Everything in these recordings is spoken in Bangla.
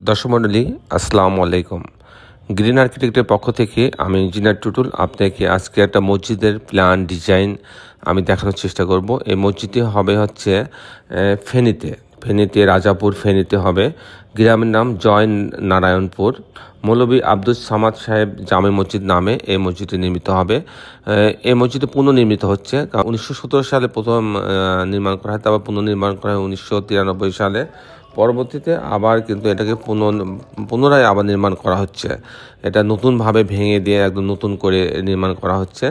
দর্শক মণ্ডলী, আসসালামু আলাইকুম। গ্রিন আর্কিটেক্টের পক্ষ থেকে আমি ইঞ্জিনিয়ার টুটুল আপনাকে আজকে একটা মসজিদের প্ল্যান ডিজাইন আমি দেখানোর চেষ্টা করব। এই মসজিদটি হবে হচ্ছে ফেনীতে রাজাপুর ফেনীতে হবে। গ্রামের নাম জয় নারায়ণপুর। মৌলভী আব্দুস সামাদ সাহেব জামে মসজিদ নামে এই মসজিদটি নির্মিত হবে। এই মসজিদটি পুনর্নির্মিত হচ্ছে। 1917 সালে প্রথম নির্মাণ করা হয়, তারপর পুনর্নির্মাণ করা হয় 1993 সালে। পরবর্তীতে আবার কিন্তু এটাকে পুনরায় আবার নির্মাণ করা হচ্ছে। এটা নতুনভাবে ভেঙে দিয়ে একদম নতুন করে নির্মাণ করা হচ্ছে।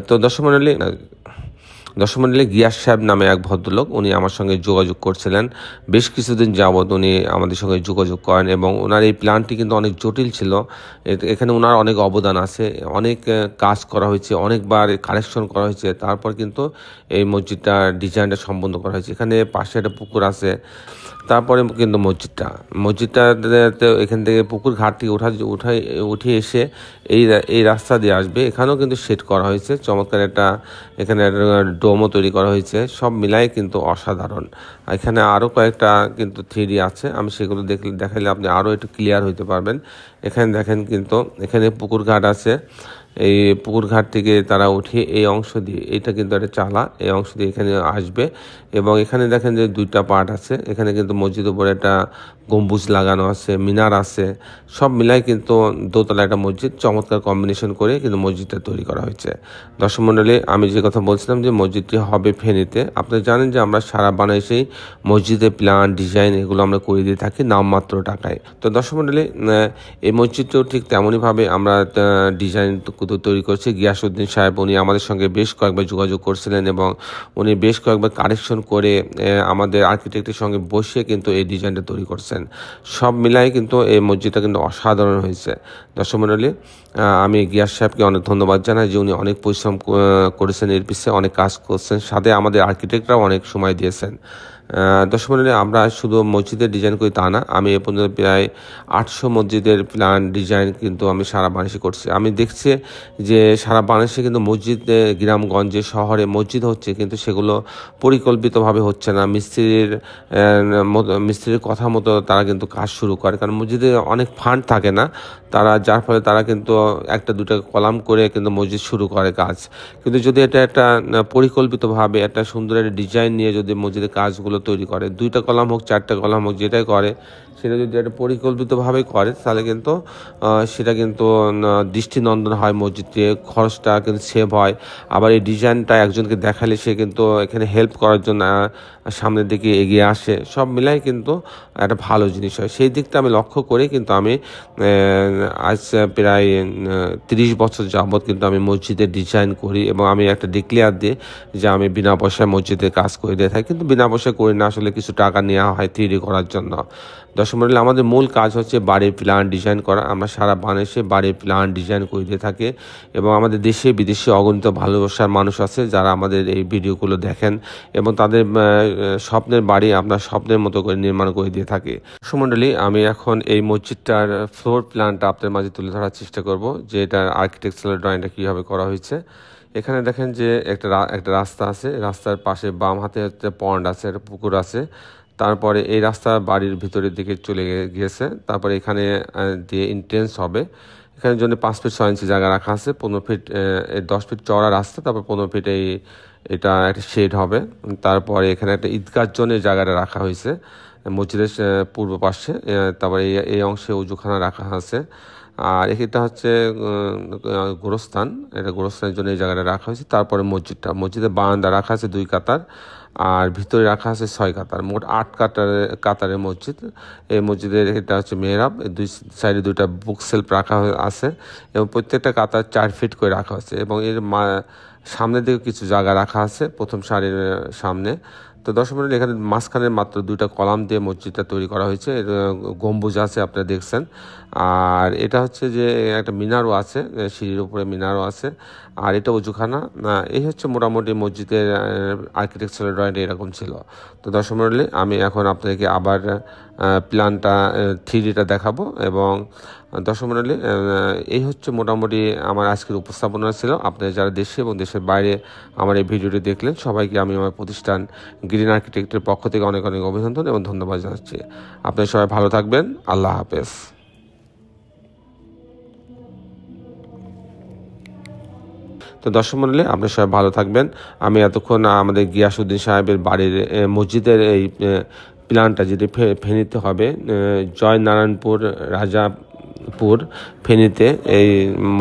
তো দর্শক মণ্ডলী গিয়াস সাহেব নামে এক ভদ্রলোক, উনি আমার সঙ্গে যোগাযোগ করছিলেন। বেশ কিছুদিন যাবৎ উনি আমাদের সঙ্গে যোগাযোগ করেন এবং ওনার এই প্ল্যানটি কিন্তু অনেক জটিল ছিল। এখানে ওনার অনেক অবদান আছে, অনেক কাজ করা হয়েছে, অনেকবার কারেকশন করা হয়েছে, তারপর কিন্তু এই মসজিদটার ডিজাইনটা সম্পন্ন করা হয়েছে। এখানে পাশে একটা পুকুর আছে। তারপরে কিন্তু মসজিদটাতে এখান থেকে পুকুর ঘাট থেকে উঠে এসে এই রাস্তা দিয়ে আসবে। এখানেও কিন্তু সেট করা হয়েছে চমৎকার এখানে একটা ডোমও তৈরি করা হয়েছে। সব মিলাই কিন্তু অসাধারণ। এখানে আরও কয়েকটা কিন্তু থ্রি আছে, আমি সেগুলো দেখালে আপনি আরও একটু ক্লিয়ার হইতে পারবেন। এখানে দেখেন কিন্তু এখানে পুকুর ঘাট আছে। এই পুকুর ঘাট থেকে তারা উঠে এই অংশ দিয়ে, এটা কিন্তু একটা চালা, এই অংশ দিয়ে এখানে আসবে এবং এখানে দেখেন যে দুইটা পার্ট আছে। এখানে কিন্তু মসজিদের উপরে একটা গম্বুজ লাগানো আছে, মিনার আছে, সব মিলাই কিন্তু দোতলা একটা মসজিদ, চমৎকার কম্বিনেশন করে কিন্তু মসজিদটা তৈরি করা হয়েছে। দর্শক মণ্ডলী, আমি যে কথা বলছিলাম যে মসজিদটি হবে ফেনীতে। আপনারা জানেন যে আমরা সারা বাংলাদেশেই মসজিদের প্ল্যান ডিজাইন এগুলো আমরা করে দিয়ে থাকি নামমাত্র টাকায়। তো দর্শক মণ্ডলী, এই মসজিদটাও ঠিক তেমনইভাবে আমরা ডিজাইন তৈরি করছি। গিয়াসউদ্দিন সাহেব উনি আমাদের সঙ্গে বেশ কয়েকবার যোগাযোগ করছিলেন এবং উনি বেশ কয়েকবার কারেকশন করে আমাদের আর্কিটেক্টের সঙ্গে বসে কিন্তু এই ডিজাইনটা তৈরি করছেন। সব মিলাই কিন্তু এই মসজিদটা কিন্তু অসাধারণ হয়েছে। দর্শক মণ্ডলী, আমি গিয়াস সাহেবকে অনেক ধন্যবাদ জানাই যে উনি অনেক পরিশ্রম করেছেন, এর পিছনে অনেক কাজ করছেন, সাথে আমাদের আর্কিটেক্টরাও অনেক সময় দিয়েছেন। দর্শক মণ্ডলী, আমরা শুধু মসজিদের ডিজাইন করি তা না, আমি এ পর্যন্ত প্রায় 800 মসজিদের প্ল্যান ডিজাইন কিন্তু আমি সারা বাংলাদেশে করছি। আমি দেখছি যে সারা বাংলাদেশে কিন্তু মসজিদে গ্রামগঞ্জে শহরে মসজিদ হচ্ছে, কিন্তু সেগুলো পরিকল্পিতভাবে হচ্ছে না। মিস্ত্রির কথা মতো তারা কিন্তু কাজ শুরু করে, কারণ মসজিদে অনেক ফান্ড থাকে না, যার ফলে তারা কিন্তু একটা দুটা কলাম করে কিন্তু মসজিদ শুরু করে কাজ। কিন্তু যদি এটা একটা পরিকল্পিতভাবে একটা সুন্দর একটা ডিজাইন নিয়ে যদি মসজিদের কাজগুলো তৈরি করে, 2টা কলাম হোক 4টা কলাম হোক, যেটাই করে সেটা যদি একটা পরিকল্পিতভাবে করে, তাহলে কিন্তু সেটা কিন্তু দৃষ্টিনন্দন হয়, মসজিদে খরচটা কিন্তু সেভ হয়। আবার এই ডিজাইনটা একজনকে দেখালে সে কিন্তু এখানে হেল্প করার জন্য সামনের দিকে এগিয়ে আসে। সব মিলাই কিন্তু একটা ভালো জিনিস হয়। সেই দিকটা আমি লক্ষ্য করে কিন্তু আমি আজ প্রায় 30 বছর যাবৎ কিন্তু আমি মসজিদের ডিজাইন করি এবং আমি একটা ডিক্লেয়ার দিই যে আমি বিনা পয়সায় মসজিদের কাজ করে দিয়ে থাকি। কিন্তু বিনা পয়সায় করি না, আসলে কিছু টাকা নেওয়া হয় থ্রি করার জন্য। দর্শক মণ্ডলী, আমাদের মূল কাজ হচ্ছে বাড়ির প্ল্যান ডিজাইন করা। আমরা সারা বাংলাদেশে বাড়ির প্ল্যান ডিজাইন করে দিয়ে থাকি এবং আমাদের দেশে বিদেশে অগণিত ভালোবাসার মানুষ আছে যারা আমাদের এই ভিডিওগুলো দেখেন এবং তাদের স্বপ্নের বাড়ি আমরা স্বপ্নের মতো করে নির্মাণ করে দিয়ে থাকি। দর্শক মণ্ডলী, আমি এখন এই মসজিদটার ফ্লোর প্ল্যানটা আপনাদের মাঝে তুলে ধরার চেষ্টা করব যে এটার আর্কিটেকচারাল ড্রয়িংটা কীভাবে করা হয়েছে। এখানে দেখেন যে একটা রাস্তা আছে, রাস্তার পাশে বাম হাতে একটা পন্ড আছে, একটা পুকুর আছে। তারপরে এই রাস্তা বাড়ির ভিতরের দিকে চলে গিয়েছে। তারপরে এখানে দিয়ে এন্ট্রেন্স হবে। এখানে জন্য 5 ফিট 6 ইঞ্চি জায়গা রাখা আছে, 15 ফিট 10 ফিট চওড়া রাস্তা, তারপর 15 ফিট এটা একটা শেড হবে। তারপরে এখানে একটা ঈদগাহর জন্য জায়গাটা রাখা হয়েছে মসজিদের পূর্ব পাশে। তারপরে এই অংশে উজুখানা রাখা আছে। আর এটা হচ্ছে গোরস্থান, এটা গোরস্থানের জন্য এই জায়গাটা রাখা হয়েছে। তারপরে মসজিদের বারান্দা রাখা আছে 2 কাতার, আর ভিতরে রাখা আছে 6 কাতার, মোট 8 কাতারের মসজিদ। এই মসজিদের এটা হচ্ছে মেহরাব, 2 সাইডে 2টা বুক সেলফ রাখা আছে এবং প্রত্যেকটা কাতার 4 ফিট করে রাখা আছে এবং এর সামনের দিকে কিছু জায়গা রাখা আছে প্রথম সারির সামনে। তো দর্শক মণ্ডলী, এখানে মাঝখানে মাত্র 2টা কলাম দিয়ে মসজিদটা তৈরি করা হয়েছে। গম্বুজ আছে, আপনারা দেখছেন। আর এটা হচ্ছে যে একটা মিনারও আছে, সিঁড়ির উপরে মিনারও আছে, আর এটা উজুখানা। এই হচ্ছে মোটামুটি মসজিদের আর্কিটেকচারাল ড্রয়িংটা এরকম ছিল। তো দর্শক মণ্ডলী, আমি এখন আপনাদেরকে আবার প্ল্যানটা 3Dটা দেখাবো এবং দর্শক মণ্ডলী, এই হচ্ছে মোটামুটি আমার আজকের উপস্থাপনা ছিল। আপনারা যারা দেশে এবং দেশের বাইরে আমার এই ভিডিওটি দেখলেন, সবাইকে আমি আমার প্রতিষ্ঠান গ্রিন আর্কিটেক্টের পক্ষ থেকে অনেক অনেক অভিনন্দন এবং ধন্যবাদ জানাচ্ছি। আপনারা সবাই ভালো থাকবেন। আল্লাহ হাফেজ। তো দর্শক মণ্ডলী, আপনারা সবাই ভালো থাকবেন। আমি এতক্ষণ আমাদের গিয়াসউদ্দিন সাহেবের বাড়ির মসজিদের এই প্ল্যানটা যেটি ফেনীতে হবে, জয়নারায়ণপুর রাজাপুর ফেনীতে এই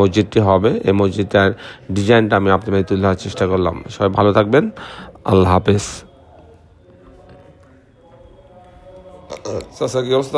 মসজিদটি হবে, এই মসজিদটার ডিজাইনটা আমি আপনাদের তুলে ধরার চেষ্টা করলাম। সবাই ভালো থাকবেন। আল্লাহ হাফেজ। কি অবস্থা?